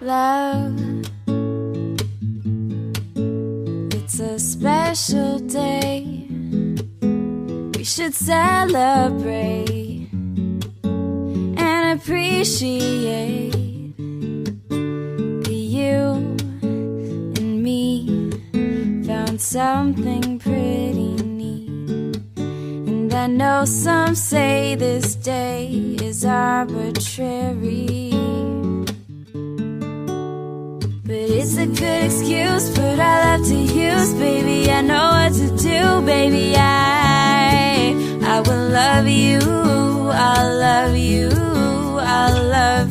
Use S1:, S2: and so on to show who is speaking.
S1: Love, it's a special day. We should celebrate and appreciate that you and me found something pretty neat. And I know some say this day is arbitrary, but it's a good excuse, put our love to use, baby. I know what to do, baby. I will love you, I'll love you, I'll love